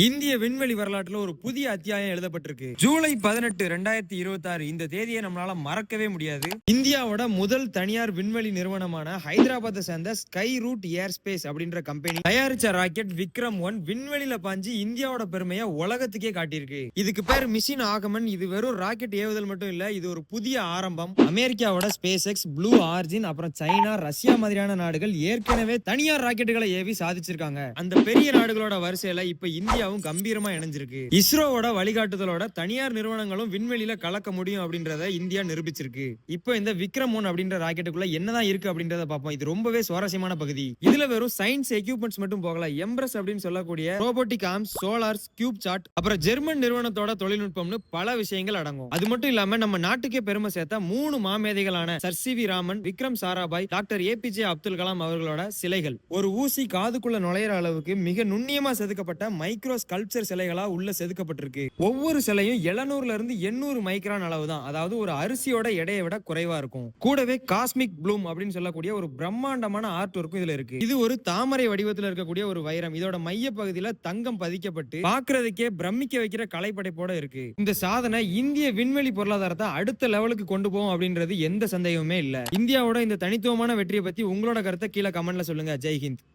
இந்திய விண்வெளி வரலாற்றுல ஒரு புதிய அத்தியாயம் எழுதப்பட்டிருக்கு. ஜூலை 18, 2026 இந்த தேதியை நம்மளால மறக்கவே முடியாது. இந்தியாவோட முதல் தனியார் விண்வெளி நிறுவனமான ஹைதராபாத்தை சேர்ந்த ஸ்கை ரூட் ஏர் ஸ்பேஸ் அப்படின்ற கம்பெனி தயாரிச்ச ராக்கெட் விக்ரம் 1 விண்வெளியில பாஞ்சு இந்தியாவோட பெருமையை உலகத்துக்கே காட்டியிருக்கு. இதுக்கு பேர் மிஷன் ஆகமன். இது வெறும் ராக்கெட் ஏவுதல் மட்டும் இல்ல, இது ஒரு புதிய ஆரம்பம். அமெரிக்காவோட ஸ்பேஸ் எக்ஸ், ப்ளூ ஆரிஜின், அப்புறம் சைனா, ரஷ்யா மாதிரியான நாடுகள் ஏற்கனவே தனியார் ராக்கெட்டுகளை ஏவி சாதிச்சிருக்காங்க. அந்த பெரிய நாடுகளோட வரிசையில இப்ப இந்தியாவும் கம்பீரமா இணைஞ்சிருக்கு. இஸ்ரோவோட வழிகாட்டுதலோட தனியார் நிறுவனங்களும் விண்வெளியில கலக்க முடியும் அப்படின்றத இந்தியா நிரூபிச்சிருக்கு. இப்போ இந்த விக்ரம் 1 அப்படின்ற ராக்கெட்டுக்குள்ள என்னதான் இருக்கு அப்படின்றத பார்ப்போம். இது ரொம்பவே சுவாரஸ்யமான பகுதி. இதுல வெறும் சயின்ஸ் எக்யூப்மெண்ட்ஸ் மட்டும் போகல, எம்ப்ரஸ் அப்படின்னு சொல்லக்கூடிய robotic arms, Solarz, cube chart, அப்புறம் ஜெர்மன் நிறுவனத்தோட தொழில்நுட்பம்னு பல விஷயங்கள் அடங்கும். அது மட்டும் இல்லாம நம்ம நாட்டுக்கே பெருமை சேர்த்த 3 மாமேதைகளான sir C V Raman, Vikram Sarabhai, doctor APJ Abdul Kalam அவர்களோட சிலைகள் ஒரு ஊசி காதுக்குள்ள நுழையிற அளவுக்கு மிக நுண்ணியமா செதுக்கப்பட்ட மைக்ரோ ஸ்கல்ப்சர் சிலைகளா உள்ள செதுக்கப்பட்டிருக்கு. ஒவ்வொரு சிலையும் 700 இருந்து 800 மைக்ரான் அளவு தான், அதாவது ஒரு அரிசியோட எடையை விட குறைவா இருக்கும். கூடவே காஸ்மிக் ப்ளூம் அப்படின்னு சொல்லக்கூடிய ஒரு பிரம்மாண்டமான ஆர்ட் ஒர்க்கும் இதுல இருக்கு. இது ஒரு தாமரை வடிவத்தில் இருக்கக்கூடிய ஒரு வைரம். இதோட மைய பகுதியில தங்கம் பதிக்கப்பட்டு பார்க்கிறதுக்கே பிரமிக்க வைக்கிற கலைப்படைப்போட இருக்கு. இந்த சாதனை இந்திய விண்வெளி பொருளாதாரத்தை அடுத்த லெவலுக்கு கொண்டு போகும் அப்படின்றது எந்த சந்தேகமே இல்ல. இந்தியாவோட இந்த தனித்துவமான வெற்றியை பத்தி உங்களோட கருத்தை கீழே கமெண்ட்ல சொல்லுங்க. ஜெய் ஹிந்த்.